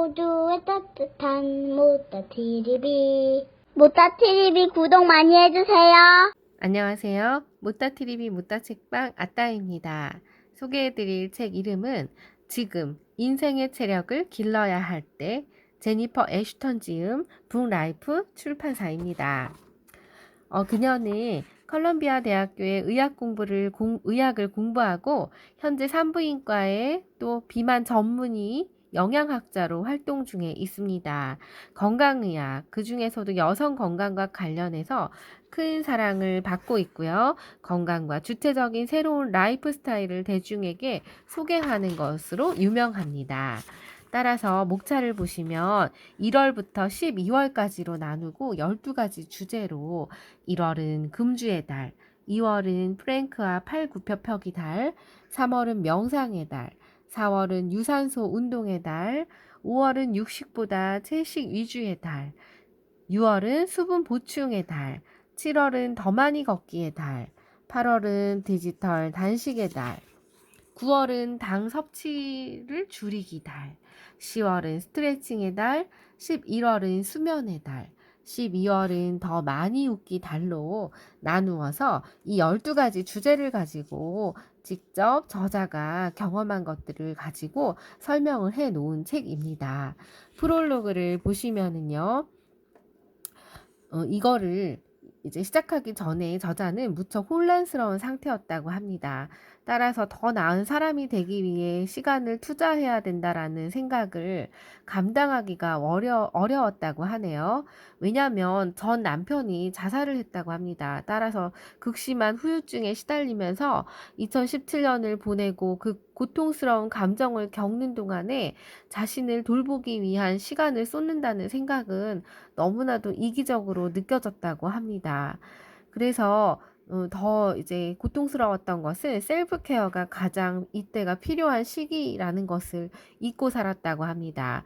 모두의 따뜻한 모따TV. 모따TV 구독 많이 해주세요. 안녕하세요. 모따TV 모따책방 아따입니다. 소개해드릴 책 이름은 지금 인생의 체력을 길러야 할 때, 제니퍼 애슈턴 지음, 북라이프 출판사입니다. 그녀는 컬럼비아 대학교의 의학을 공부하고 현재 산부인과에 또 비만 전문의 영양학자로 활동 중에 있습니다. 건강의학, 그 중에서도 여성 건강과 관련해서 큰 사랑을 받고 있고요. 건강과 주체적인 새로운 라이프 스타일을 대중에게 소개하는 것으로 유명합니다. 따라서 목차를 보시면 1월부터 12월까지로 나누고 12가지 주제로 1월은 금주의 달, 2월은 프랭크와 팔굽혀펴기 달, 3월은 명상의 달, 4월은 유산소 운동의 달, 5월은 육식보다 채식 위주의 달, 6월은 수분 보충의 달, 7월은 더 많이 걷기의 달, 8월은 디지털 단식의 달, 9월은 당 섭취를 줄이기 달, 10월은 스트레칭의 달, 11월은 수면의 달, 12월은 더 많이 웃기 달로 나누어서 이 12가지 주제를 가지고 직접 저자가 경험한 것들을 가지고 설명을 해 놓은 책입니다. 프롤로그를 보시면은요, 이거를 이제 시작하기 전에 저자는 무척 혼란스러운 상태였다고 합니다. 따라서 더 나은 사람이 되기 위해 시간을 투자해야 된다라는 생각을 감당하기가 어려웠다고 하네요. 왜냐하면 전 남편이 자살을 했다고 합니다. 따라서 극심한 후유증에 시달리면서 2017년을 보내고 그 고통스러운 감정을 겪는 동안에 자신을 돌보기 위한 시간을 쏟는다는 생각은 너무나도 이기적으로 느껴졌다고 합니다. 그래서 더 이제 고통스러웠던 것은 셀프 케어가 가장 이때가 필요한 시기라는 것을 잊고 살았다고 합니다.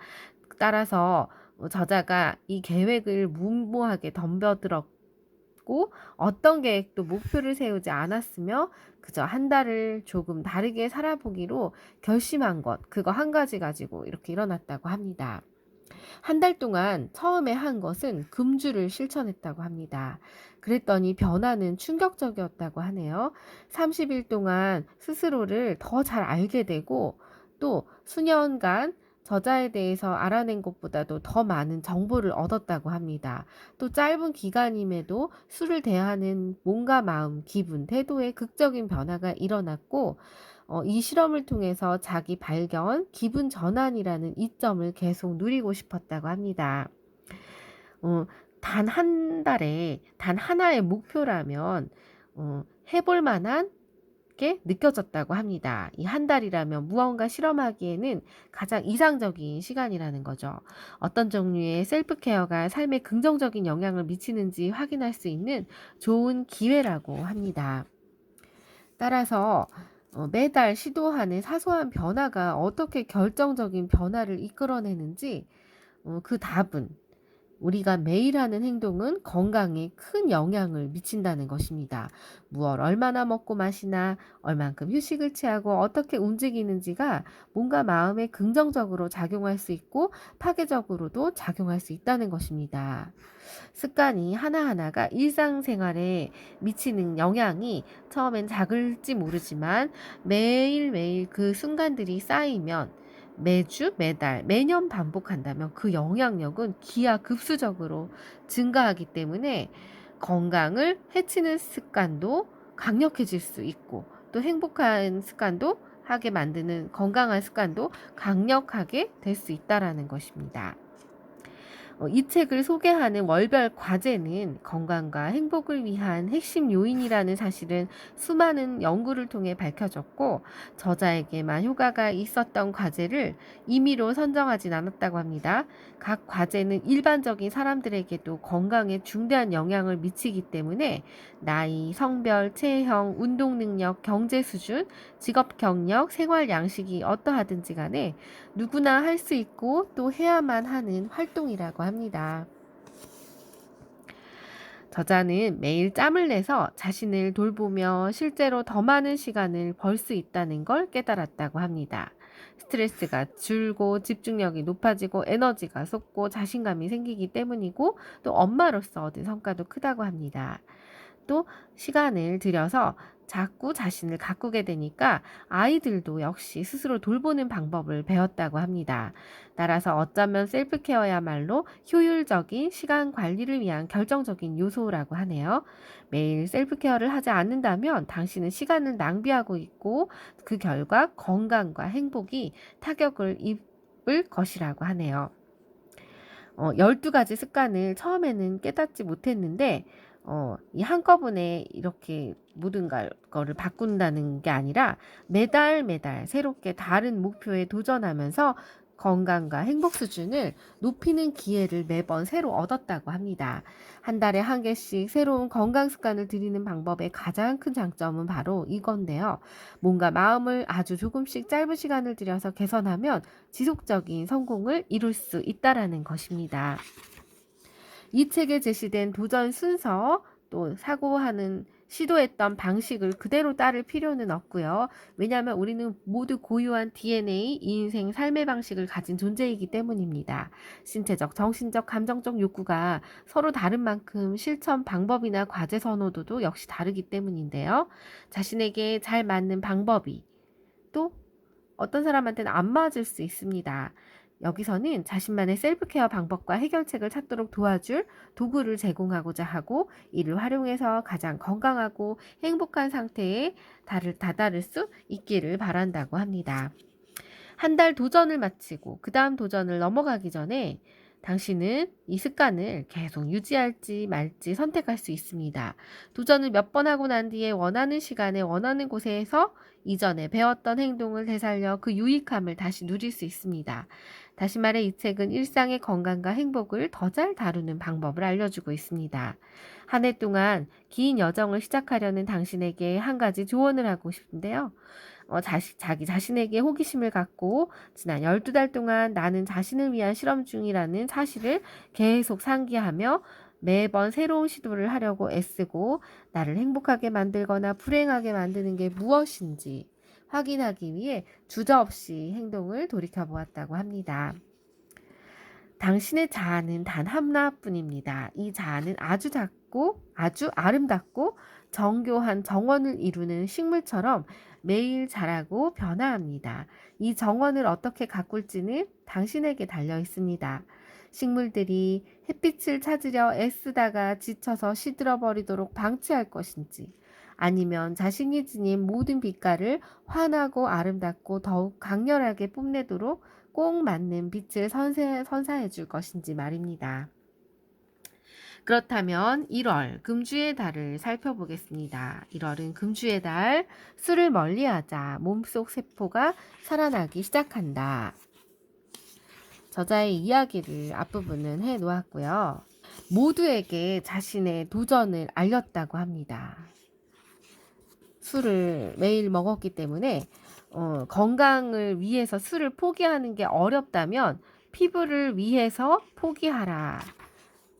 따라서 저자가 이 계획을 무모하게 덤벼들었고 어떤 계획도 목표를 세우지 않았으며 그저 한 달을 조금 다르게 살아보기로 결심한 것, 그거 한 가지 가지고 이렇게 일어났다고 합니다. 한 달 동안 처음에 한 것은 금주를 실천했다고 합니다. 그랬더니 변화는 충격적이었다고 하네요. 30일 동안 스스로를 더 잘 알게 되고 또 수년간 저자에 대해서 알아낸 것보다도 더 많은 정보를 얻었다고 합니다. 또 짧은 기간임에도 술을 대하는 몸과 마음, 기분, 태도에 극적인 변화가 일어났고 이 실험을 통해서 자기 발견, 기분 전환이라는 이점을 계속 누리고 싶었다고 합니다. 단 한 달에 단 하나의 목표라면 해볼 만한 게 느껴졌다고 합니다. 이 한 달이라면 무언가 실험하기에는 가장 이상적인 시간이라는 거죠. 어떤 종류의 셀프 케어가 삶에 긍정적인 영향을 미치는지 확인할 수 있는 좋은 기회라고 합니다. 따라서 매달 시도하는 사소한 변화가 어떻게 결정적인 변화를 이끌어내는지 그 답은 우리가 매일 하는 행동은 건강에 큰 영향을 미친다는 것입니다. 무엇 얼마나 먹고 마시나, 얼만큼 휴식을 취하고 어떻게 움직이는지가 몸과 마음에 긍정적으로 작용할 수 있고 파괴적으로도 작용할 수 있다는 것입니다. 습관이 하나하나가 일상생활에 미치는 영향이 처음엔 작을지 모르지만 매일매일 그 순간들이 쌓이면 매주, 매달, 매년 반복한다면 그 영향력은 기하급수적으로 증가하기 때문에 건강을 해치는 습관도 강력해질 수 있고 또 행복한 습관도 하게 만드는 건강한 습관도 강력하게 될 수 있다라는 것입니다. 이 책을 소개하는 월별 과제는 건강과 행복을 위한 핵심 요인이라는 사실은 수많은 연구를 통해 밝혀졌고 저자에게만 효과가 있었던 과제를 임의로 선정하진 않았다고 합니다. 각 과제는 일반적인 사람들에게도 건강에 중대한 영향을 미치기 때문에 나이, 성별, 체형, 운동 능력, 경제 수준, 직업 경력, 생활 양식이 어떠하든지 간에 누구나 할 수 있고 또 해야만 하는 활동이라고 합니다. 저자는 매일 짬을 내서 자신을 돌보며 실제로 더 많은 시간을 벌 수 있다는 걸 깨달았다고 합니다. 스트레스가 줄고 집중력이 높아지고 에너지가 솟고 자신감이 생기기 때문이고 또 엄마로서 얻은 성과도 크다고 합니다. 또 시간을 들여서 자꾸 자신을 가꾸게 되니까 아이들도 역시 스스로 돌보는 방법을 배웠다고 합니다. 따라서 어쩌면 셀프케어야말로 효율적인 시간 관리를 위한 결정적인 요소라고 하네요. 매일 셀프케어를 하지 않는다면 당신은 시간을 낭비하고 있고 그 결과 건강과 행복이 타격을 입을 것이라고 하네요. 12가지 습관을 처음에는 깨닫지 못했는데 이 한꺼번에 이렇게 모든 거를 바꾼다는 게 아니라 매달 새롭게 다른 목표에 도전하면서 건강과 행복 수준을 높이는 기회를 매번 새로 얻었다고 합니다. 한 달에 한 개씩 새로운 건강 습관을 들이는 방법의 가장 큰 장점은 바로 이건데요. 뭔가 마음을 아주 조금씩 짧은 시간을 들여서 개선하면 지속적인 성공을 이룰 수 있다라는 것입니다. 이 책에 제시된 도전 순서 또 사고하는 시도했던 방식을 그대로 따를 필요는 없고요. 왜냐하면 우리는 모두 고유한 DNA, 인생, 삶의 방식을 가진 존재이기 때문입니다. 신체적, 정신적, 감정적 욕구가 서로 다른 만큼 실천 방법이나 과제 선호도도 역시 다르기 때문인데요. 자신에게 잘 맞는 방법이 또 어떤 사람한테는 안 맞을 수 있습니다. 여기서는 자신만의 셀프케어 방법과 해결책을 찾도록 도와줄 도구를 제공하고자 하고 이를 활용해서 가장 건강하고 행복한 상태에 다다를 수 있기를 바란다고 합니다. 한 달 도전을 마치고 그 다음 도전을 넘어가기 전에 당신은 이 습관을 계속 유지할지 말지 선택할 수 있습니다. 도전을 몇 번 하고 난 뒤에 원하는 시간에 원하는 곳에서 이전에 배웠던 행동을 되살려 그 유익함을 다시 누릴 수 있습니다. 다시 말해 이 책은 일상의 건강과 행복을 더 잘 다루는 방법을 알려주고 있습니다. 한 해 동안 긴 여정을 시작하려는 당신에게 한 가지 조언을 하고 싶은데요. 자기 자신에게 호기심을 갖고 지난 12달 동안 나는 자신을 위한 실험 중이라는 사실을 계속 상기하며 매번 새로운 시도를 하려고 애쓰고 나를 행복하게 만들거나 불행하게 만드는 게 무엇인지 확인하기 위해 주저없이 행동을 돌이켜보았다고 합니다. 당신의 자아는 단 하나뿐입니다. 이 자아는 아주 작고 아주 아름답고 정교한 정원을 이루는 식물처럼 매일 자라고 변화합니다. 이 정원을 어떻게 가꿀지는 당신에게 달려 있습니다. 식물들이 햇빛을 찾으려 애쓰다가 지쳐서 시들어버리도록 방치할 것인지 아니면 자신이 지닌 모든 빛깔을 환하고 아름답고 더욱 강렬하게 뽐내도록 꼭 맞는 빛을 선사해 줄 것인지 말입니다. 그렇다면 1월 금주의 달을 살펴보겠습니다. 1월은 금주의 달, 술을 멀리하자 몸속 세포가 살아나기 시작한다. 저자의 이야기를 앞부분은 해놓았고요. 모두에게 자신의 도전을 알렸다고 합니다. 술을 매일 먹었기 때문에 건강을 위해서 술을 포기하는 게 어렵다면 피부를 위해서 포기하라.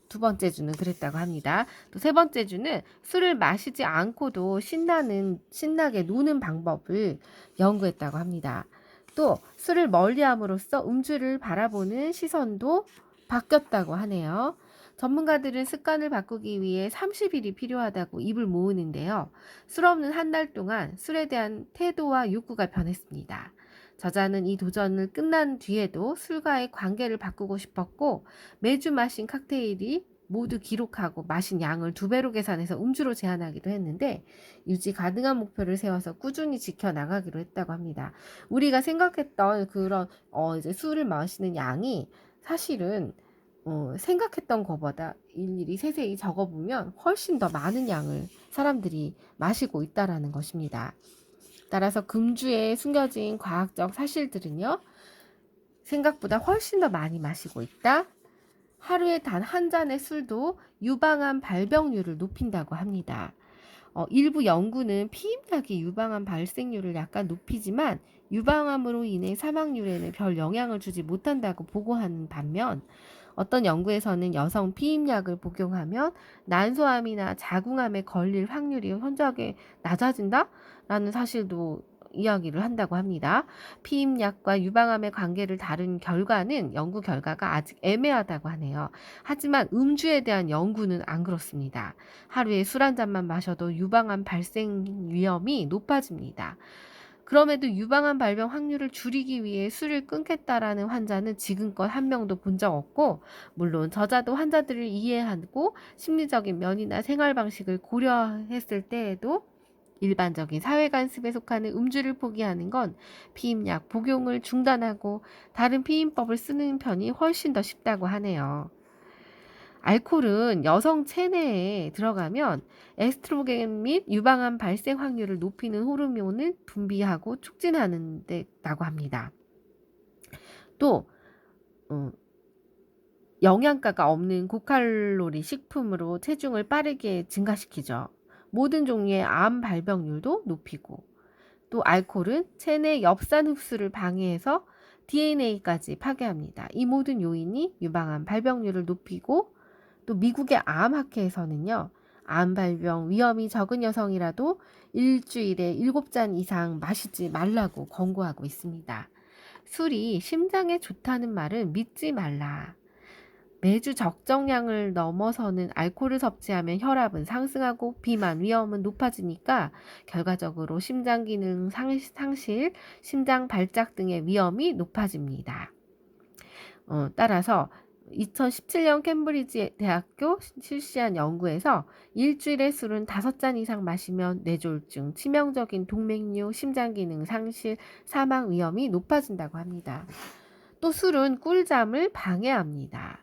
두 번째 주는 그랬다고 합니다. 또 세 번째 주는 술을 마시지 않고도 신나게 노는 방법을 연구했다고 합니다. 또 술을 멀리함으로써 음주를 바라보는 시선도 바뀌었다고 하네요. 전문가들은 습관을 바꾸기 위해 30일이 필요하다고 입을 모으는데요. 술 없는 한 달 동안 술에 대한 태도와 욕구가 변했습니다. 저자는 이 도전을 끝난 뒤에도 술과의 관계를 바꾸고 싶었고 매주 마신 칵테일이 모두 기록하고 마신 양을 2배로 계산해서 음주로 제한하기도 했는데 유지 가능한 목표를 세워서 꾸준히 지켜나가기로 했다고 합니다. 우리가 생각했던 그런 이제 술을 마시는 양이 사실은 생각했던 것보다 일일이 세세히 적어보면 훨씬 더 많은 양을 사람들이 마시고 있다라는 것입니다. 따라서 금주에 숨겨진 과학적 사실들은요. 생각보다 훨씬 더 많이 마시고 있다. 하루에 단 한 잔의 술도 유방암 발병률을 높인다고 합니다. 일부 연구는 피임약이 유방암 발생률을 약간 높이지만 유방암으로 인해 사망률에는 별 영향을 주지 못한다고 보고하는 반면 어떤 연구에서는 여성 피임약을 복용하면 난소암이나 자궁암에 걸릴 확률이 현저하게 낮아진다라는 사실도 이야기를 한다고 합니다. 피임약과 유방암의 관계를 다룬 연구 결과가 아직 애매하다고 하네요. 하지만 음주에 대한 연구는 안 그렇습니다. 하루에 술 한 잔만 마셔도 유방암 발생 위험이 높아집니다. 그럼에도 유방암 발병 확률을 줄이기 위해 술을 끊겠다라는 환자는 지금껏 한 명도 본 적 없고, 물론 저자도 환자들을 이해하고 심리적인 면이나 생활 방식을 고려했을 때에도 일반적인 사회관습에 속하는 음주를 포기하는 건 피임약 복용을 중단하고 다른 피임법을 쓰는 편이 훨씬 더 쉽다고 하네요. 알코올은 여성 체내에 들어가면 에스트로겐 및 유방암 발생 확률을 높이는 호르몬을 분비하고 촉진하는 데라고 합니다. 또 영양가가 없는 고칼로리 식품으로 체중을 빠르게 증가시키죠. 모든 종류의 암 발병률도 높이고, 또 알코올은 체내 엽산 흡수를 방해해서 DNA까지 파괴합니다. 이 모든 요인이 유방암 발병률을 높이고, 또 미국의 암학회에서는요, 암 발병 위험이 적은 여성이라도 일주일에 7잔 이상 마시지 말라고 권고하고 있습니다. 술이 심장에 좋다는 말은 믿지 말라. 매주 적정량을 넘어서는 알코올을 섭취하면 혈압은 상승하고 비만 위험은 높아지니까 결과적으로 심장 기능 상실, 심장 발작 등의 위험이 높아집니다. 따라서 2017년 캠브리지 대학교 실시한 연구에서 일주일에 술은 5잔 이상 마시면 뇌졸중, 치명적인 동맥류, 심장기능 상실, 사망 위험이 높아진다고 합니다. 또 술은 꿀잠을 방해합니다.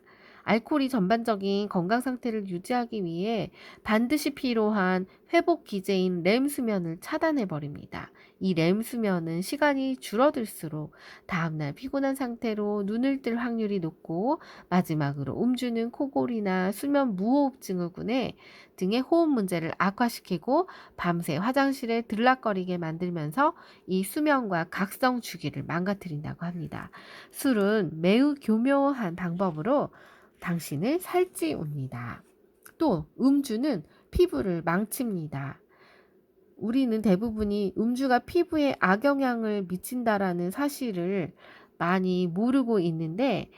알코올이 전반적인 건강 상태를 유지하기 위해 반드시 필요한 회복 기제인 렘 수면을 차단해 버립니다. 이 렘 수면은 시간이 줄어들수록 다음날 피곤한 상태로 눈을 뜰 확률이 높고, 마지막으로 음주는 코골이나 수면 무호흡증을 등의 호흡 문제를 악화시키고 밤새 화장실에 들락거리게 만들면서 이 수면과 각성 주기를 망가뜨린다고 합니다. 술은 매우 교묘한 방법으로 당신을 살찌웁니다. 또 음주는 피부를 망칩니다. 우리는 대부분이 음주가 피부에 악영향을 미친다라는 사실을 많이 모르고 있는데,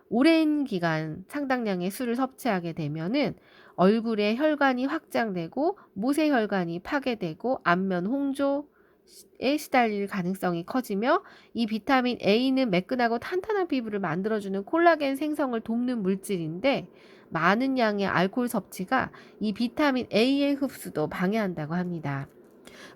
오랜 기간 상당량의 술을 섭취하게 되면은 얼굴에 혈관이 확장되고 모세혈관이 파괴되고 안면 홍조에 시달릴 가능성이 커지며, 이 비타민 A는 매끈하고 탄탄한 피부를 만들어주는 콜라겐 생성을 돕는 물질인데, 많은 양의 알코올 섭취가 이 비타민 A의 흡수도 방해한다고 합니다.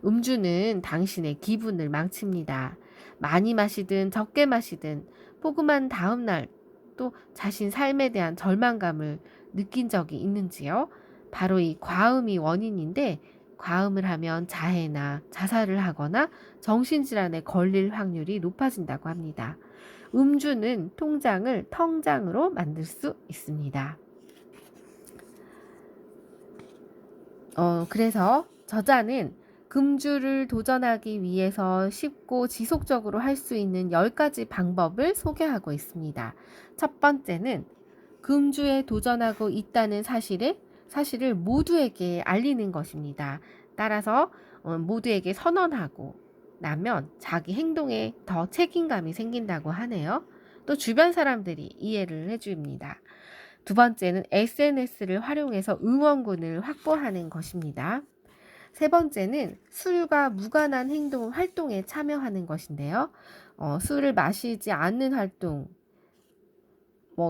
음주는 당신의 기분을 망칩니다. 많이 마시든 적게 마시든 포금한 다음 날 또 자신 삶에 대한 절망감을 느낀 적이 있는지요? 바로 이 과음이 원인인데, 과음을 하면 자해나 자살을 하거나 정신질환에 걸릴 확률이 높아진다고 합니다. 음주는 통장을 텅장으로 만들 수 있습니다. 그래서 저자는 금주를 도전하기 위해서 쉽고 지속적으로 할 수 있는 10가지 방법을 소개하고 있습니다. 첫 번째는 금주에 도전하고 있다는 사실을 모두에게 알리는 것입니다. 따라서 모두에게 선언하고 나면 자기 행동에 더 책임감이 생긴다고 하네요. 또 주변 사람들이 이해를 해줍니다. 두 번째는 SNS를 활용해서 응원군을 확보하는 것입니다. 세 번째는 술과 무관한 활동에 참여하는 것인데요. 술을 마시지 않는 활동,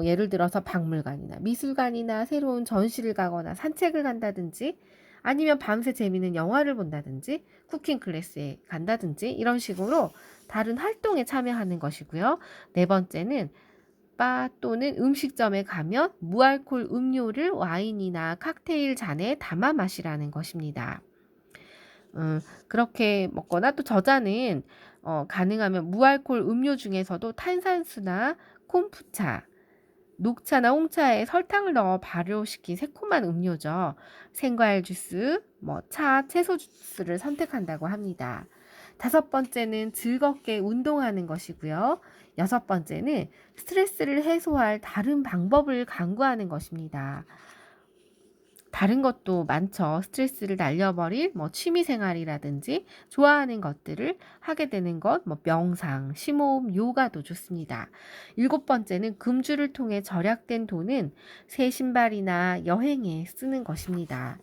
예를 들어서 박물관이나 미술관이나 새로운 전시를 가거나 산책을 간다든지, 아니면 밤새 재미있는 영화를 본다든지, 쿠킹 클래스에 간다든지, 이런 식으로 다른 활동에 참여하는 것이고요. 네 번째는 바 또는 음식점에 가면 무알콜 음료를 와인이나 칵테일 잔에 담아 마시라는 것입니다. 그렇게 먹거나, 또 저자는 가능하면 무알콜 음료 중에서도 탄산수나 콤부차, 녹차나 홍차에 설탕을 넣어 발효시킨 새콤한 음료죠. 생과일 주스, 차, 채소 주스를 선택한다고 합니다. 다섯 번째는 즐겁게 운동하는 것이고요. 여섯 번째는 스트레스를 해소할 다른 방법을 강구하는 것입니다. 다른 것도 많죠. 스트레스를 날려버릴 취미 생활이라든지 좋아하는 것들을 하게 되는 것, 명상, 심호흡, 요가도 좋습니다. 7번째는 금주를 통해 절약된 돈은 새 신발이나 여행에 쓰는 것입니다.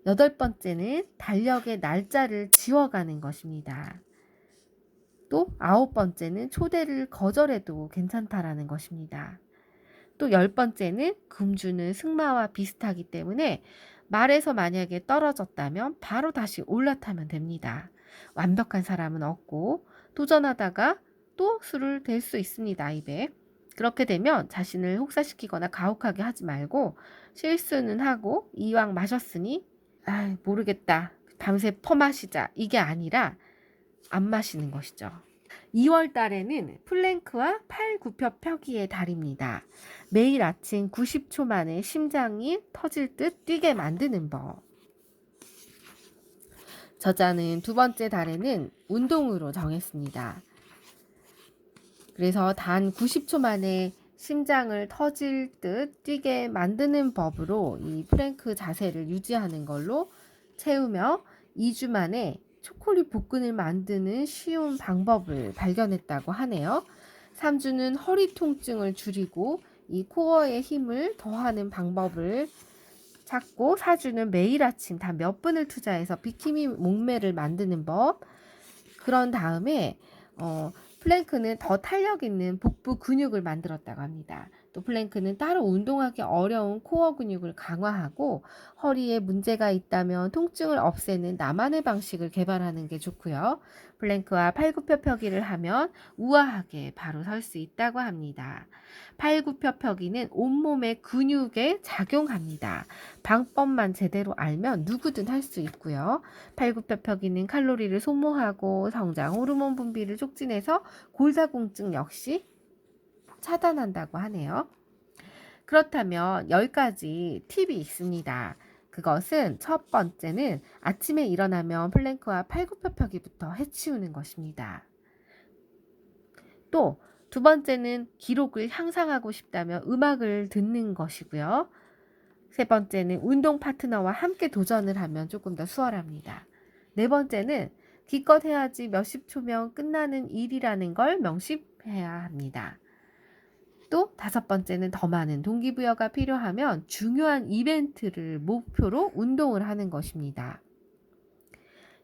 8번째는 달력의 날짜를 지워가는 것입니다. 또 9번째는 초대를 거절해도 괜찮다라는 것입니다. 또 10번째는 금주는 승마와 비슷하기 때문에 말에서 만약에 떨어졌다면 바로 다시 올라타면 됩니다. 완벽한 사람은 없고 도전하다가 또 술을 댈 수 있습니다. 입에. 그렇게 되면 자신을 혹사시키거나 가혹하게 하지 말고 실수는 하고 이왕 마셨으니 모르겠다. 밤새 퍼마시자. 이게 아니라 안 마시는 것이죠. 2월 달에는 플랭크와 팔 굽혀 펴기의 달입니다. 매일 아침 90초 만에 심장이 터질 듯 뛰게 만드는 법. 저자는 2번째 달에는 운동으로 정했습니다. 그래서 단 90초 만에 심장을 터질 듯 뛰게 만드는 법으로 이 플랭크 자세를 유지하는 걸로 채우며 2주 만에 초콜릿 복근을 만드는 쉬운 방법을 발견했다고 하네요. 3주는 허리 통증을 줄이고 이 코어의 힘을 더하는 방법을 찾고 4주는 매일 아침 단 몇 분을 투자해서 비키니 몸매를 만드는 법. 그런 다음에 플랭크는 더 탄력 있는 복부 근육을 만들었다고 합니다. 또 플랭크는 따로 운동하기 어려운 코어 근육을 강화하고 허리에 문제가 있다면 통증을 없애는 나만의 방식을 개발하는 게 좋고요. 플랭크와 팔굽혀펴기를 하면 우아하게 바로 설 수 있다고 합니다. 팔굽혀펴기는 온몸의 근육에 작용합니다. 방법만 제대로 알면 누구든 할 수 있고요. 팔굽혀펴기는 칼로리를 소모하고 성장 호르몬 분비를 촉진해서 골다공증 역시 차단한다고 하네요. 그렇다면 10가지 팁이 있습니다. 그것은 첫 번째는 아침에 일어나면 플랭크와 팔굽혀펴기부터 해치우는 것입니다. 또 두 번째는 기록을 향상하고 싶다면 음악을 듣는 것이고요. 세 번째는 운동 파트너와 함께 도전을 하면 조금 더 수월합니다. 네 번째는 기껏 해야지 몇십 초면 끝나는 일이라는 걸 명심해야 합니다. 또 5번째는 더 많은 동기부여가 필요하면 중요한 이벤트를 목표로 운동을 하는 것입니다.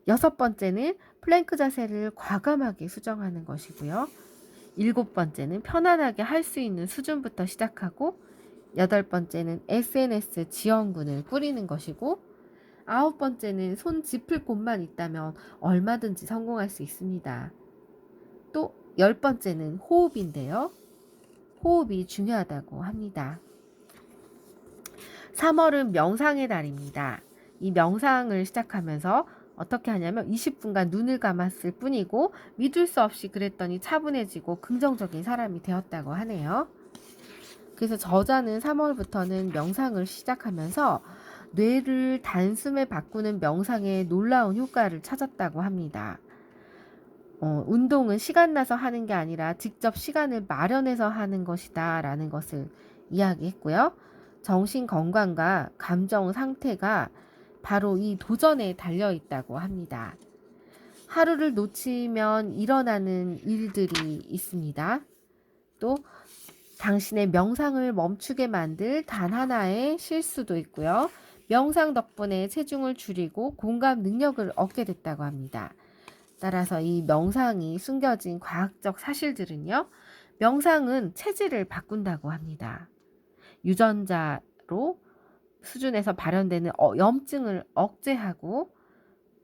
6번째는 플랭크 자세를 과감하게 수정하는 것이고요. 7번째는 편안하게 할 수 있는 수준부터 시작하고 8번째는 SNS 지원군을 꾸리는 것이고 9번째는 손 짚을 곳만 있다면 얼마든지 성공할 수 있습니다. 또 10번째는 호흡인데요. 호흡이 중요하다고 합니다. 3월은 명상의 달입니다. 이 명상을 시작하면서 어떻게 하냐면 20분간 눈을 감았을 뿐이고 믿을 수 없이 그랬더니 차분해지고 긍정적인 사람이 되었다고 하네요. 그래서 저자는 3월부터는 명상을 시작하면서 뇌를 단숨에 바꾸는 명상의 놀라운 효과를 찾았다고 합니다. 운동은 시간 나서 하는 게 아니라 직접 시간을 마련해서 하는 것이다 라는 것을 이야기했고요. 정신 건강과 감정 상태가 바로 이 도전에 달려 있다고 합니다. 하루를 놓치면 일어나는 일들이 있습니다. 또 당신의 명상을 멈추게 만들 단 하나의 실수도 있고요. 명상 덕분에 체중을 줄이고 공감 능력을 얻게 됐다고 합니다. 따라서 이 명상이 숨겨진 과학적 사실들은요. 명상은 체질을 바꾼다고 합니다. 유전자로 수준에서 발현되는 염증을 억제하고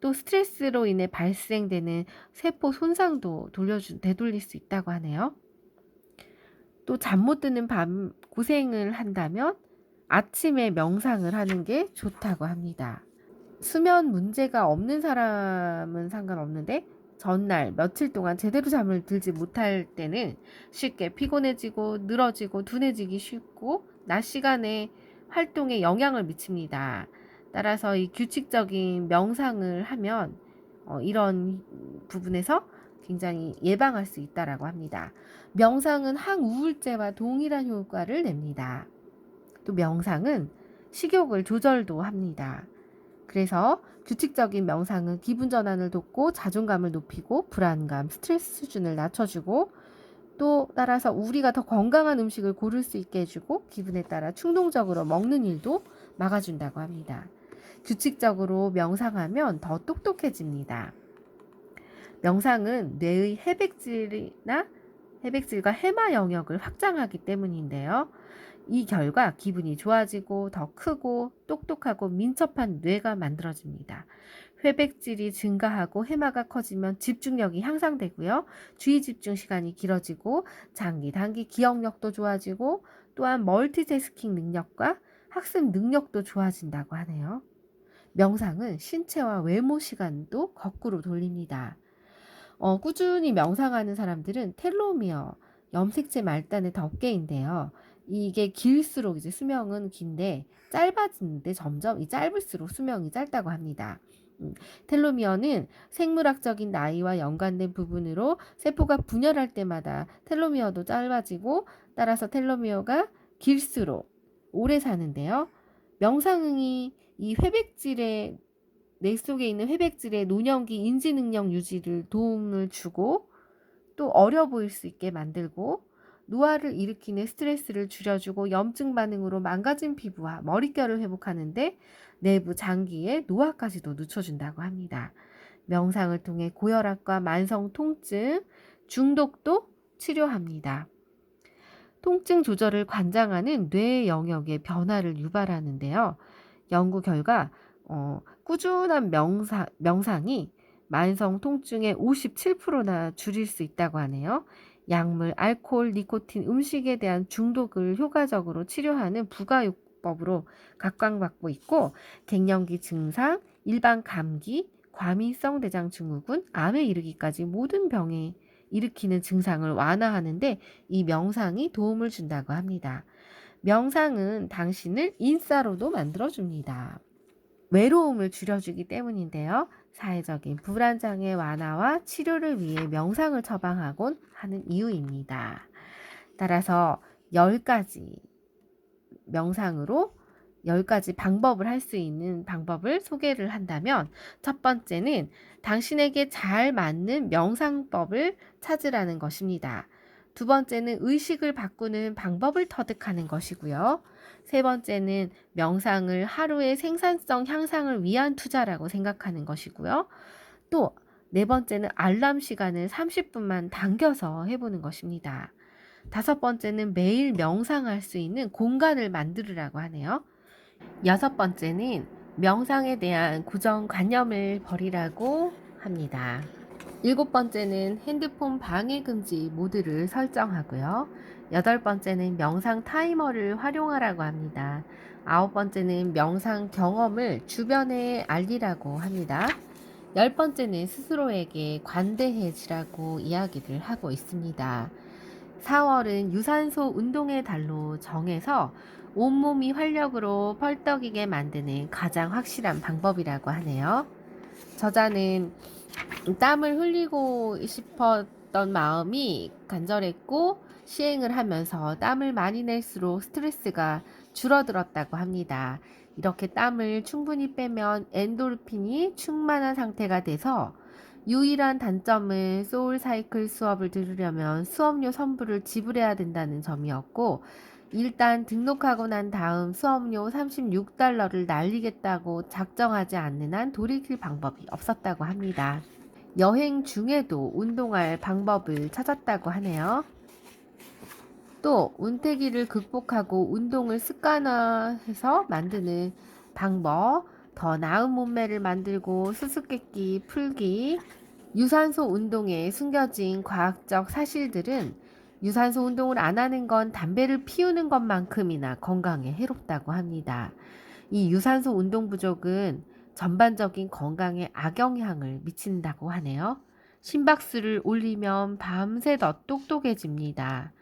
또 스트레스로 인해 발생되는 세포 손상도 되돌릴 수 있다고 하네요. 또 잠 못 드는 밤 고생을 한다면 아침에 명상을 하는 게 좋다고 합니다. 수면 문제가 없는 사람은 상관없는데 전날 며칠 동안 제대로 잠을 들지 못할 때는 쉽게 피곤해지고 늘어지고 둔해지기 쉽고 낮 시간에 활동에 영향을 미칩니다. 따라서 이 규칙적인 명상을 하면 이런 부분에서 굉장히 예방할 수 있다라고 합니다. 명상은 항우울제와 동일한 효과를 냅니다. 또 명상은 식욕을 조절도 합니다. 그래서 규칙적인 명상은 기분 전환을 돕고 자존감을 높이고 불안감, 스트레스 수준을 낮춰주고 또 따라서 우리가 더 건강한 음식을 고를 수 있게 해주고 기분에 따라 충동적으로 먹는 일도 막아준다고 합니다. 규칙적으로 명상하면 더 똑똑해집니다. 명상은 뇌의 해백질과 해마 영역을 확장하기 때문인데요. 이 결과 기분이 좋아지고 더 크고 똑똑하고 민첩한 뇌가 만들어집니다. 회백질이 증가하고 해마가 커지면 집중력이 향상되고요. 주의 집중 시간이 길어지고 장기, 단기 기억력도 좋아지고 또한 멀티태스킹 능력과 학습 능력도 좋아진다고 하네요. 명상은 신체와 외모 시간도 거꾸로 돌립니다. 꾸준히 명상하는 사람들은 텔로미어, 염색체 말단의 덮개인데요. 이게 길수록 이제 수명은 긴데 짧아지는데 점점 이 짧을수록 수명이 짧다고 합니다. 텔로미어는 생물학적인 나이와 연관된 부분으로 세포가 분열할 때마다 텔로미어도 짧아지고 따라서 텔로미어가 길수록 오래 사는데요. 명상이 이 회백질의 뇌 속에 있는 회백질의 노년기 인지 능력 유지를 도움을 주고 또 어려 보일 수 있게 만들고 노화를 일으키는 스트레스를 줄여주고 염증 반응으로 망가진 피부와 머릿결을 회복하는데 내부 장기의 노화까지도 늦춰준다고 합니다. 명상을 통해 고혈압과 만성 통증, 중독도 치료합니다. 통증 조절을 관장하는 뇌 영역의 변화를 유발하는데요. 연구 결과 꾸준한 명상이 만성 통증의 57%나 줄일 수 있다고 하네요. 약물, 알코올, 니코틴, 음식에 대한 중독을 효과적으로 치료하는 부가요법으로 각광받고 있고 갱년기 증상, 일반 감기, 과민성 대장 증후군, 암에 이르기까지 모든 병에 일으키는 증상을 완화하는데 이 명상이 도움을 준다고 합니다. 명상은 당신을 인싸로도 만들어줍니다. 외로움을 줄여주기 때문인데요. 사회적인 불안장애 완화와 치료를 위해 명상을 처방하곤 하는 이유입니다. 따라서 10가지 명상으로 10가지 방법을 할 수 있는 방법을 소개를 한다면 첫 번째는 당신에게 잘 맞는 명상법을 찾으라는 것입니다. 두 번째는 의식을 바꾸는 방법을 터득하는 것이고요. 세 번째는 명상을 하루의 생산성 향상을 위한 투자라고 생각하는 것이고요. 또 네 번째는 알람 시간을 30분만 당겨서 해보는 것입니다. 다섯 번째는 매일 명상할 수 있는 공간을 만들으라고 하네요. 여섯 번째는 명상에 대한 고정관념을 버리라고 합니다. 일곱 번째는 핸드폰 방해 금지 모드를 설정하고요. 여덟 번째는 명상 타이머를 활용하라고 합니다. 아홉 번째는 명상 경험을 주변에 알리라고 합니다. 열 번째는 스스로에게 관대해지라고 이야기를 하고 있습니다. 4월은 유산소 운동의 달로 정해서 온몸이 활력으로 펄떡이게 만드는 가장 확실한 방법이라고 하네요. 저자는 땀을 흘리고 싶었던 마음이 간절했고 시행을 하면서 땀을 많이 낼수록 스트레스가 줄어들었다고 합니다. 이렇게 땀을 충분히 빼면 엔도르핀이 충만한 상태가 돼서 유일한 단점은 소울사이클 수업을 들으려면 수업료 선불을 지불해야 된다는 점이었고 일단 등록하고 난 다음 수업료 36달러를 날리겠다고 작정하지 않는 한 돌이킬 방법이 없었다고 합니다. 여행 중에도 운동할 방법을 찾았다고 하네요. 또 운태기를 극복하고 운동을 습관화해서 만드는 방법, 더 나은 몸매를 만들고 수수께끼 풀기, 유산소 운동에 숨겨진 과학적 사실들은 유산소 운동을 안 하는 건 담배를 피우는 것만큼이나 건강에 해롭다고 합니다. 이 유산소 운동 부족은 전반적인 건강에 악영향을 미친다고 하네요. 심박수를 올리면 밤새 더 똑똑해집니다.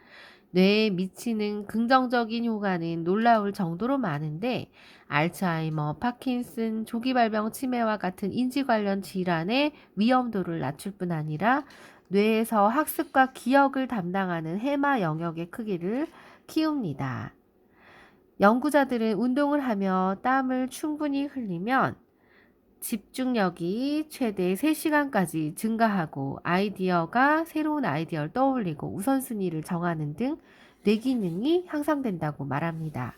뇌에 미치는 긍정적인 효과는 놀라울 정도로 많은데 알츠하이머, 파킨슨, 조기발병 치매와 같은 인지 관련 질환의 위험도를 낮출 뿐 아니라 뇌에서 학습과 기억을 담당하는 해마 영역의 크기를 키웁니다. 연구자들은 운동을 하며 땀을 충분히 흘리면 집중력이 최대 3시간까지 증가하고 새로운 아이디어를 떠올리고 우선순위를 정하는 등 뇌 기능이 향상된다고 말합니다.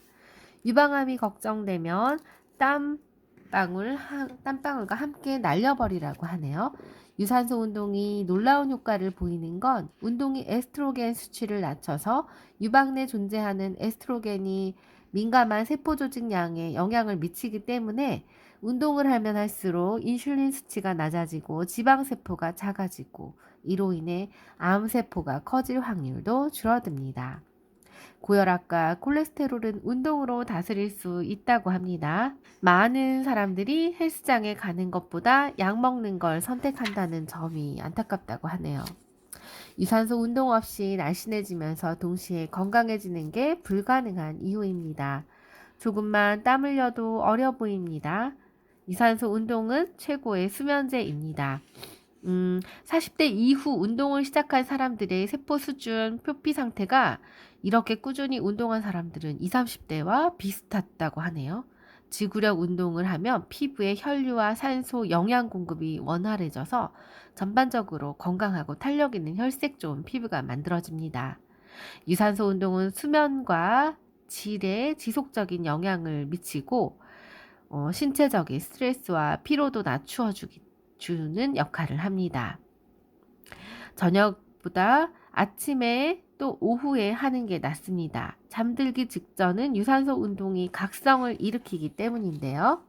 유방암이 걱정되면 땀방울과 함께 날려버리라고 하네요. 유산소 운동이 놀라운 효과를 보이는 건 운동이 에스트로겐 수치를 낮춰서 유방 내 존재하는 에스트로겐이 민감한 세포 조직 양에 영향을 미치기 때문에 운동을 하면 할수록 인슐린 수치가 낮아지고 지방세포가 작아지고 이로 인해 암세포가 커질 확률도 줄어듭니다. 고혈압과 콜레스테롤은 운동으로 다스릴 수 있다고 합니다. 많은 사람들이 헬스장에 가는 것보다 약 먹는 걸 선택한다는 점이 안타깝다고 하네요. 유산소 운동 없이 날씬해지면서 동시에 건강해지는 게 불가능한 이유입니다. 조금만 땀 흘려도 어려 보입니다. 유산소 운동은 최고의 수면제입니다. 40대 이후 운동을 시작한 사람들의 세포 수준, 표피 상태가 이렇게 꾸준히 운동한 사람들은 20, 30대와 비슷하다고 하네요. 지구력 운동을 하면 피부의 혈류와 산소, 영양 공급이 원활해져서 전반적으로 건강하고 탄력 있는 혈색 좋은 피부가 만들어집니다. 유산소 운동은 수면과 질에 지속적인 영향을 미치고 신체적인 스트레스와 피로도 낮추어 주는 역할을 합니다. 저녁보다 아침에 또 오후에 하는 게 낫습니다. 잠들기 직전은 유산소 운동이 각성을 일으키기 때문인데요.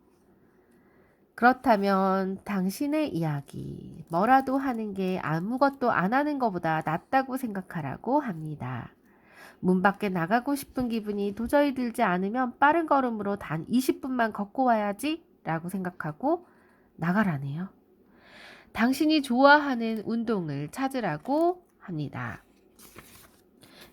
그렇다면 당신의 이야기, 뭐라도 하는 게 아무것도 안 하는 것보다 낫다고 생각하라고 합니다. 문 밖에 나가고 싶은 기분이 도저히 들지 않으면 빠른 걸음으로 단 20분만 걷고 와야지 라고 생각하고 나가라네요. 당신이 좋아하는 운동을 찾으라고 합니다.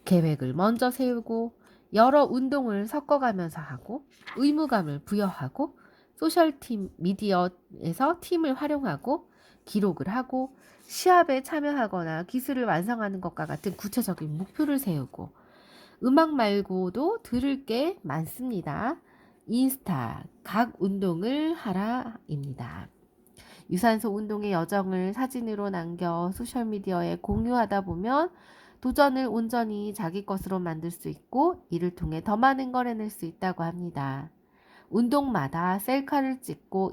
계획을 먼저 세우고 여러 운동을 섞어가면서 하고 의무감을 부여하고 소셜팀 미디어에서 팀을 활용하고 기록을 하고 시합에 참여하거나 기술을 완성하는 것과 같은 구체적인 목표를 세우고 음악 말고도 들을 게 많습니다. 인스타 각 운동을 하라입니다. 유산소 운동의 여정을 사진으로 남겨 소셜미디어에 공유하다 보면 도전을 온전히 자기 것으로 만들 수 있고 이를 통해 더 많은 걸 해낼 수 있다고 합니다. 운동마다 셀카를 찍고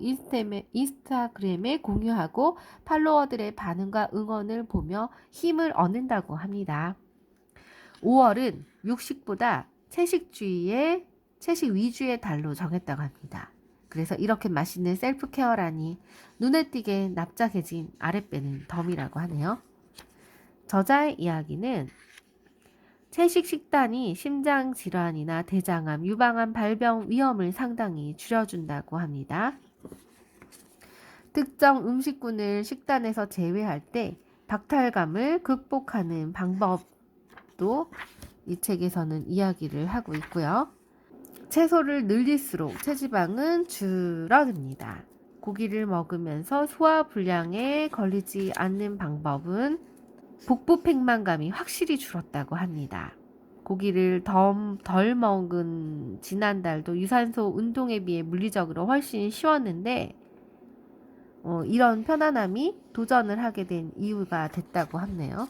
인스타그램에 공유하고 팔로워들의 반응과 응원을 보며 힘을 얻는다고 합니다. 5월은 육식보다 채식 위주의 달로 정했다고 합니다. 그래서 이렇게 맛있는 셀프 케어라니 눈에 띄게 납작해진 아랫배는 덤이라고 하네요. 저자의 이야기는 채식 식단이 심장 질환이나 대장암, 유방암 발병 위험을 상당히 줄여준다고 합니다. 특정 음식군을 식단에서 제외할 때 박탈감을 극복하는 방법도 이 책에서는 이야기를 하고 있고요. 채소를 늘릴수록 체지방은 줄어듭니다. 고기를 먹으면서 소화불량에 걸리지 않는 방법은 복부 팽만감이 확실히 줄었다고 합니다. 고기를 덜 먹은 지난달도 유산소 운동에 비해 물리적으로 훨씬 쉬웠는데 이런 편안함이 도전을 하게 된 이유가 됐다고 하네요.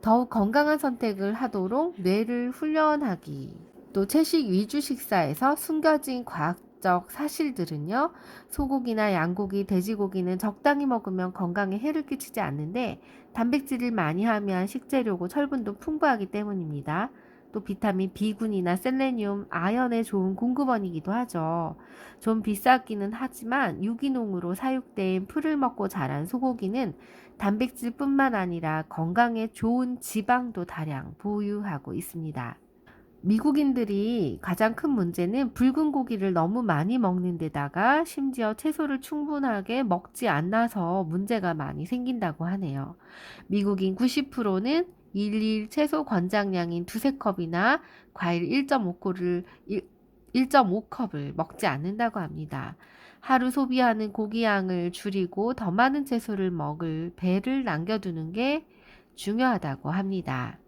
더욱 건강한 선택을 하도록 뇌를 훈련하기 또 채식 위주 식사에서 숨겨진 과학적 사실들은요. 소고기나 양고기, 돼지고기는 적당히 먹으면 건강에 해를 끼치지 않는데 단백질을 많이 함유한 식재료고 철분도 풍부하기 때문입니다. 또 비타민 B군이나 셀레늄, 아연의 좋은 공급원이기도 하죠. 좀 비싸기는 하지만 유기농으로 사육된 풀을 먹고 자란 소고기는 단백질뿐만 아니라 건강에 좋은 지방도 다량 보유하고 있습니다. 미국인들이 가장 큰 문제는 붉은 고기를 너무 많이 먹는 데다가 심지어 채소를 충분하게 먹지 않아서 문제가 많이 생긴다고 하네요. 미국인 90%는 일일 채소 권장량인 2~3컵이나 과일 1.5컵을 먹지 않는다고 합니다. 하루 소비하는 고기 양을 줄이고 더 많은 채소를 먹을 배를 남겨두는 게 중요하다고 합니다.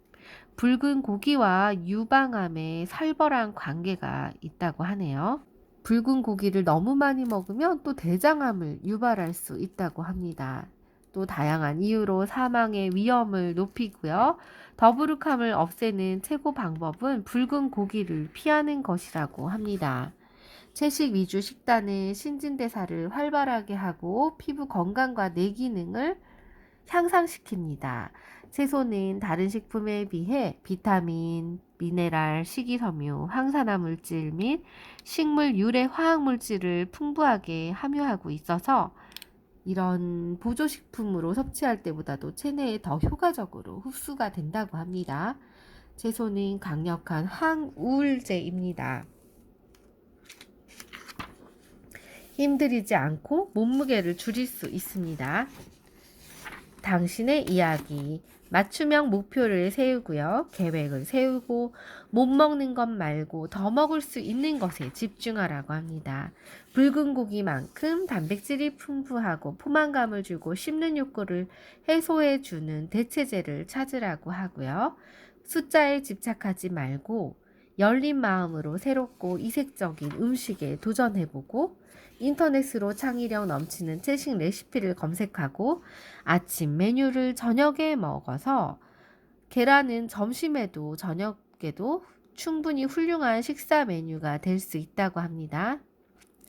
붉은 고기와 유방암의 살벌한 관계가 있다고 하네요. 붉은 고기를 너무 많이 먹으면 또 대장암을 유발할 수 있다고 합니다. 또 다양한 이유로 사망의 위험을 높이고요. 더부룩함을 없애는 최고 방법은 붉은 고기를 피하는 것이라고 합니다. 채식 위주 식단은 신진대사를 활발하게 하고 피부 건강과 뇌 기능을 향상시킵니다. 채소는 다른 식품에 비해 비타민, 미네랄, 식이섬유, 항산화 물질 및 식물 유래 화학 물질을 풍부하게 함유하고 있어서 이런 보조식품으로 섭취할 때보다도 체내에 더 효과적으로 흡수가 된다고 합니다. 채소는 강력한 항우울제입니다. 힘들이지 않고 몸무게를 줄일 수 있습니다. 당신의 이야기. 맞춤형 목표를 세우고요. 계획을 세우고 못 먹는 것 말고 더 먹을 수 있는 것에 집중하라고 합니다. 붉은 고기만큼 단백질이 풍부하고 포만감을 주고 씹는 욕구를 해소해 주는 대체제를 찾으라고 하고요. 숫자에 집착하지 말고 열린 마음으로 새롭고 이색적인 음식에 도전해보고 인터넷으로 창의력 넘치는 채식 레시피를 검색하고 아침 메뉴를 저녁에 먹어서 계란은 점심에도 저녁에도 충분히 훌륭한 식사 메뉴가 될 수 있다고 합니다.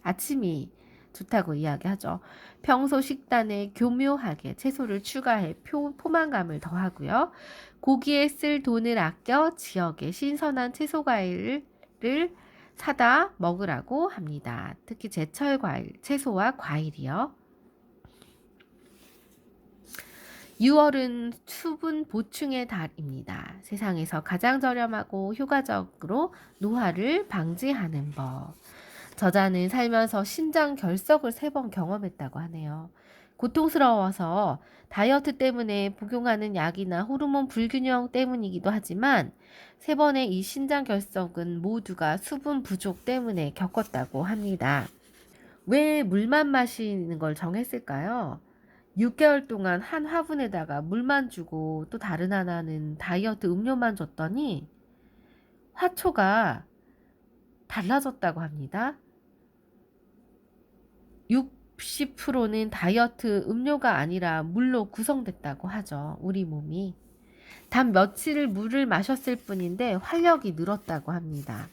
아침이 좋다고 이야기하죠. 평소 식단에 교묘하게 채소를 추가해 포만감을 더하고요. 고기에 쓸 돈을 아껴 지역의 신선한 채소 과일을 사다 먹으라고 합니다. 특히 제철 과일, 채소와 과일이요. 6월은 수분 보충의 달입니다. 세상에서 가장 저렴하고 효과적으로 노화를 방지하는 법. 저자는 살면서 신장 결석을 3번 경험했다고 하네요. 고통스러워서 다이어트 때문에 복용하는 약이나 호르몬 불균형 때문이기도 하지만 3번의 이 신장 결석은 모두가 수분 부족 때문에 겪었다고 합니다. 왜 물만 마시는 걸 정했을까요? 6개월 동안 한 화분에다가 물만 주고 또 다른 하나는 다이어트 음료만 줬더니 화초가 달라졌다고 합니다. 60%는 다이어트 음료가 아니라 물로 구성됐다고 하죠. 우리 몸이. 단 며칠 물을 마셨을 뿐인데 활력이 늘었다고 합니다.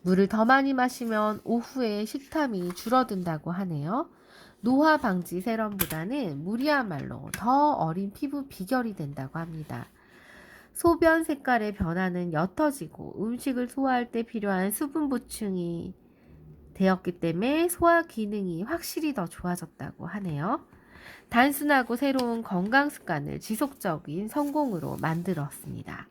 물을 더 많이 마시면 오후에 식탐이 줄어든다고 하네요. 노화 방지 세럼보다는 물이야말로 더 어린 피부 비결이 된다고 합니다. 소변 색깔의 변화는 옅어지고 음식을 소화할 때 필요한 수분 보충이 되었기 때문에 소화 기능이 확실히 더 좋아졌다고 하네요. 단순하고 새로운 건강 습관을 지속적인 성공으로 만들었습니다.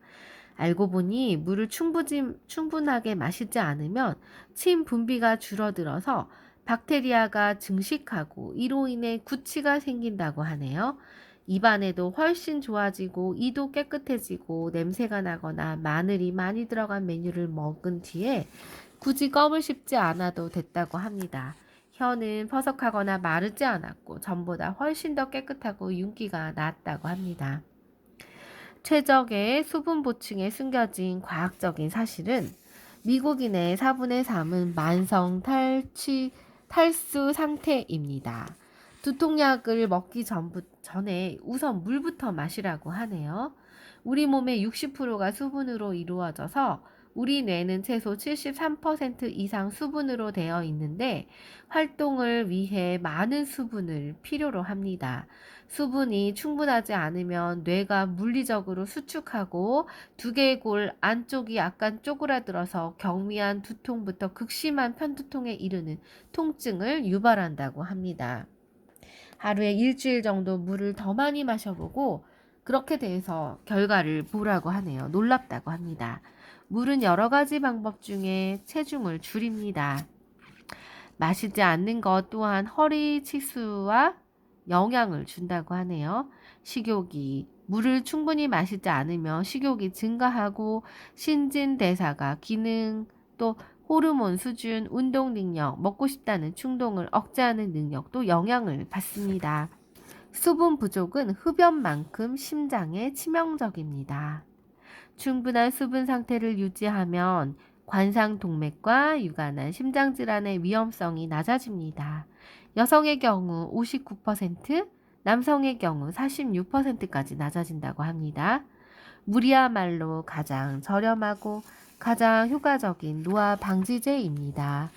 알고 보니 물을 충분하게 마시지 않으면 침 분비가 줄어들어서 박테리아가 증식하고 이로 인해 구취가 생긴다고 하네요. 입안에도 훨씬 좋아지고 이도 깨끗해지고 냄새가 나거나 마늘이 많이 들어간 메뉴를 먹은 뒤에 굳이 껌을 씹지 않아도 됐다고 합니다. 혀는 퍼석하거나 마르지 않았고 전보다 훨씬 더 깨끗하고 윤기가 났다고 합니다. 최적의 수분 보충에 숨겨진 과학적인 사실은 미국인의 4분의 3은 만성 탈수 상태입니다. 두통약을 먹기 전에 우선 물부터 마시라고 하네요. 우리 몸의 60%가 수분으로 이루어져서 우리 뇌는 최소 73% 이상 수분으로 되어 있는데 활동을 위해 많은 수분을 필요로 합니다. 수분이 충분하지 않으면 뇌가 물리적으로 수축하고 두개골 안쪽이 약간 쪼그라들어서 경미한 두통부터 극심한 편두통에 이르는 통증을 유발한다고 합니다. 하루에 일주일 정도 물을 더 많이 마셔보고 그렇게 돼서 결과를 보라고 하네요. 놀랍다고 합니다. 물은 여러 가지 방법 중에 체중을 줄입니다. 마시지 않는 것 또한 허리 치수와 영향을 준다고 하네요. 식욕이 물을 충분히 마시지 않으면 식욕이 증가하고 신진대사가 기능 또 호르몬 수준, 운동 능력, 먹고 싶다는 충동을 억제하는 능력도 영향을 받습니다. 수분 부족은 흡연만큼 심장에 치명적입니다. 충분한 수분 상태를 유지하면 관상동맥과 유관한 심장질환의 위험성이 낮아집니다. 여성의 경우 59%, 남성의 경우 46%까지 낮아진다고 합니다. 물이야말로 가장 저렴하고 가장 효과적인 노화 방지제입니다.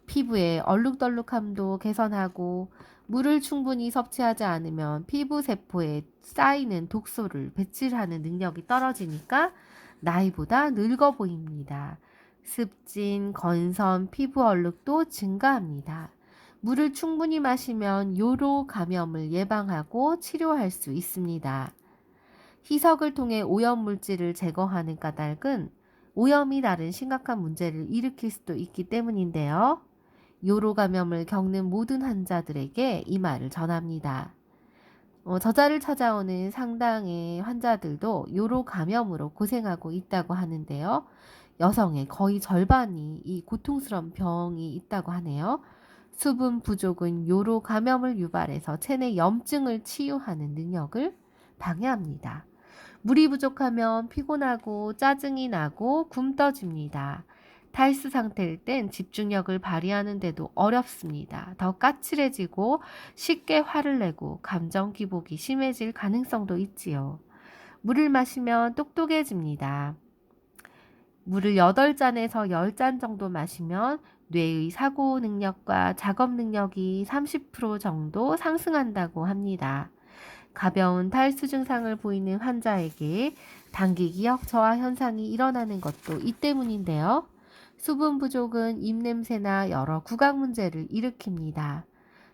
피부의 얼룩덜룩함도 개선하고 물을 충분히 섭취하지 않으면 피부 세포에 쌓이는 독소를 배출하는 능력이 떨어지니까 나이보다 늙어 보입니다. 습진, 건선, 피부 얼룩도 증가합니다. 물을 충분히 마시면 요로 감염을 예방하고 치료할 수 있습니다. 희석을 통해 오염물질을 제거하는 까닭은 오염이 다른 심각한 문제를 일으킬 수도 있기 때문인데요. 요로 감염을 겪는 모든 환자들에게 이 말을 전합니다. 저자를 찾아오는 상당의 환자들도 요로 감염으로 고생하고 있다고 하는데요. 여성의 거의 절반이 이 고통스러운 병이 있다고 하네요. 수분 부족은 요로 감염을 유발해서 체내 염증을 치유하는 능력을 방해합니다. 물이 부족하면 피곤하고 짜증이 나고 굼떠집니다. 탈수 상태일 땐 집중력을 발휘하는데도 어렵습니다. 더 까칠해지고 쉽게 화를 내고 감정 기복이 심해질 가능성도 있지요. 물을 마시면 똑똑해집니다. 물을 8잔에서 10잔 정도 마시면 뇌의 사고 능력과 작업 능력이 30% 정도 상승한다고 합니다. 가벼운 탈수 증상을 보이는 환자에게 단기 기억 저하 현상이 일어나는 것도 이 때문인데요. 수분 부족은 입냄새나 여러 구강 문제를 일으킵니다.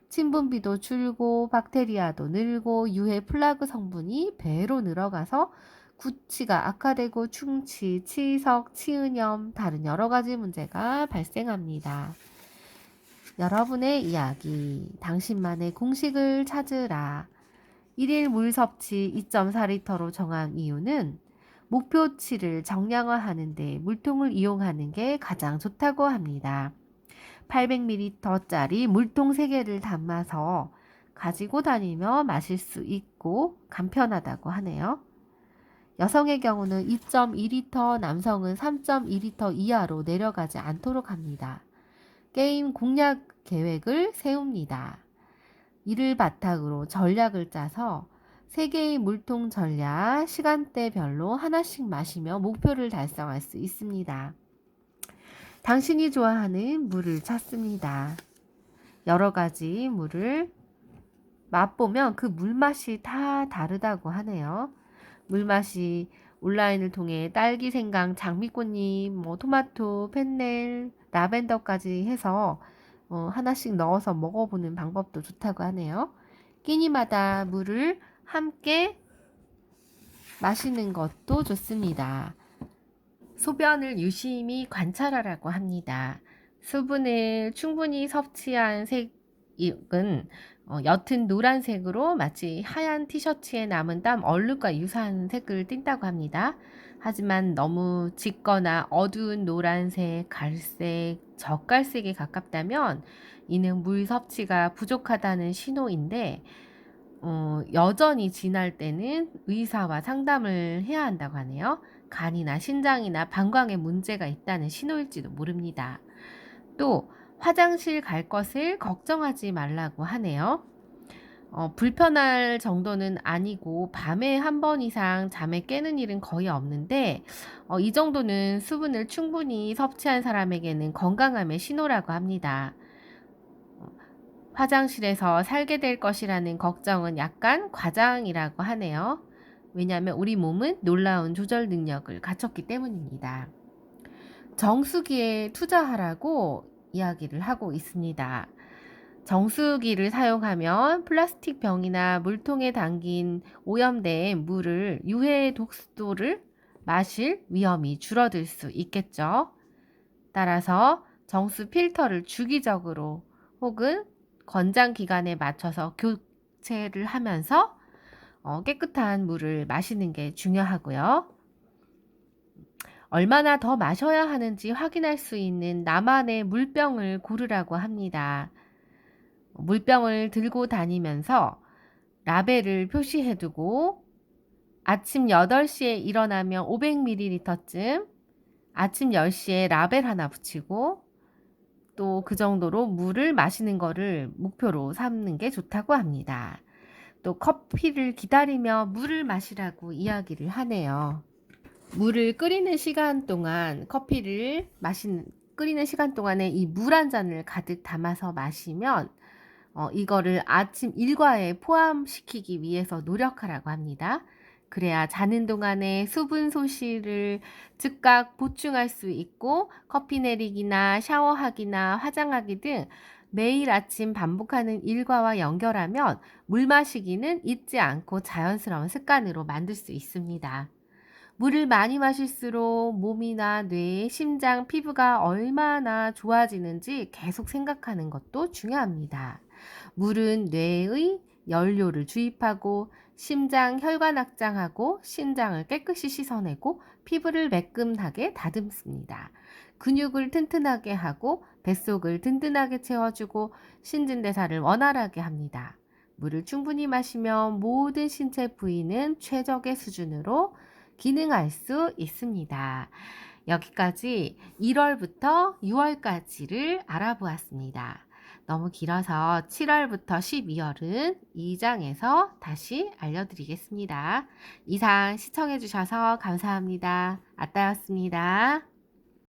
침분비도 줄고 박테리아도 늘고 유해 플라그 성분이 배로 늘어가서 구취가 악화되고 충치, 치석, 치은염, 다른 여러 가지 문제가 발생합니다. 여러분의 이야기, 당신만의 공식을 찾으라. 1일 물 섭취 2.4리터로 정한 이유는 목표치를 정량화하는 데 물통을 이용하는 게 가장 좋다고 합니다. 800ml짜리 물통 3개를 담아서 가지고 다니며 마실 수 있고 간편하다고 하네요. 여성의 경우는 2.2리터, 남성은 3.2리터 이하로 내려가지 않도록 합니다. 게임 공략 계획을 세웁니다. 이를 바탕으로 전략을 짜서 3개의 물통 전략, 시간대별로 하나씩 마시며 목표를 달성할 수 있습니다. 당신이 좋아하는 물을 찾습니다. 여러 가지 물을 맛보면 그 물맛이 다 다르다고 하네요. 물맛이 온라인을 통해 딸기 생강, 장미꽃잎, 토마토, 펜넬, 라벤더까지 해서 하나씩 넣어서 먹어보는 방법도 좋다고 하네요. 끼니마다 물을 함께 마시는 것도 좋습니다. 소변을 유심히 관찰하라고 합니다. 수분을 충분히 섭취한 색은 옅은 노란색으로 마치 하얀 티셔츠에 남은 땀 얼룩과 유사한 색을 띈다고 합니다. 하지만 너무 짙거나 어두운 노란색, 갈색, 젓갈색에 가깝다면 이는 물 섭취가 부족하다는 신호인데 여전히 진할 때는 의사와 상담을 해야 한다고 하네요. 간이나 신장이나 방광에 문제가 있다는 신호일지도 모릅니다. 또 화장실 갈 것을 걱정하지 말라고 하네요. 불편할 정도는 아니고 밤에 한 번 이상 잠에 깨는 일은 거의 없는데 이 정도는 수분을 충분히 섭취한 사람에게는 건강함의 신호라고 합니다. 화장실에서 살게 될 것이라는 걱정은 약간 과장이라고 하네요. 왜냐하면 우리 몸은 놀라운 조절 능력을 갖췄기 때문입니다. 정수기에 투자하라고 이야기를 하고 있습니다. 정수기를 사용하면 플라스틱 병이나 물통에 담긴 오염된 물을 유해 독소를 마실 위험이 줄어들 수 있겠죠. 따라서 정수 필터를 주기적으로 혹은 권장 기간에 맞춰서 교체를 하면서 깨끗한 물을 마시는 게 중요하고요. 얼마나 더 마셔야 하는지 확인할 수 있는 나만의 물병을 고르라고 합니다. 물병을 들고 다니면서 라벨을 표시해두고 아침 8시에 일어나면 500ml쯤, 아침 10시에 라벨 하나 붙이고 또 그 정도로 물을 마시는 거를 목표로 삼는 게 좋다고 합니다. 또 커피를 기다리며 물을 마시라고 이야기를 하네요. 물을 끓이는 시간 동안 끓이는 시간 동안에 이 물 한 잔을 가득 담아서 마시면 이거를 아침 일과에 포함시키기 위해서 노력하라고 합니다. 그래야 자는 동안에 수분 소실을 즉각 보충할 수 있고 커피 내리기나 샤워하기나 화장하기 등 매일 아침 반복하는 일과와 연결하면 물 마시기는 잊지 않고 자연스러운 습관으로 만들 수 있습니다. 물을 많이 마실수록 몸이나 뇌, 심장, 피부가 얼마나 좋아지는지 계속 생각하는 것도 중요합니다. 물은 뇌의 연료를 주입하고 심장 혈관 확장하고 신장을 깨끗이 씻어내고 피부를 매끈하게 다듬습니다. 근육을 튼튼하게 하고 뱃속을 든든하게 채워주고 신진대사를 원활하게 합니다. 물을 충분히 마시면 모든 신체 부위는 최적의 수준으로 기능할 수 있습니다. 여기까지 1월부터 6월까지를 알아보았습니다. 너무 길어서 7월부터 12월은 2장에서 다시 알려드리겠습니다. 이상 시청해주셔서 감사합니다. 아따였습니다.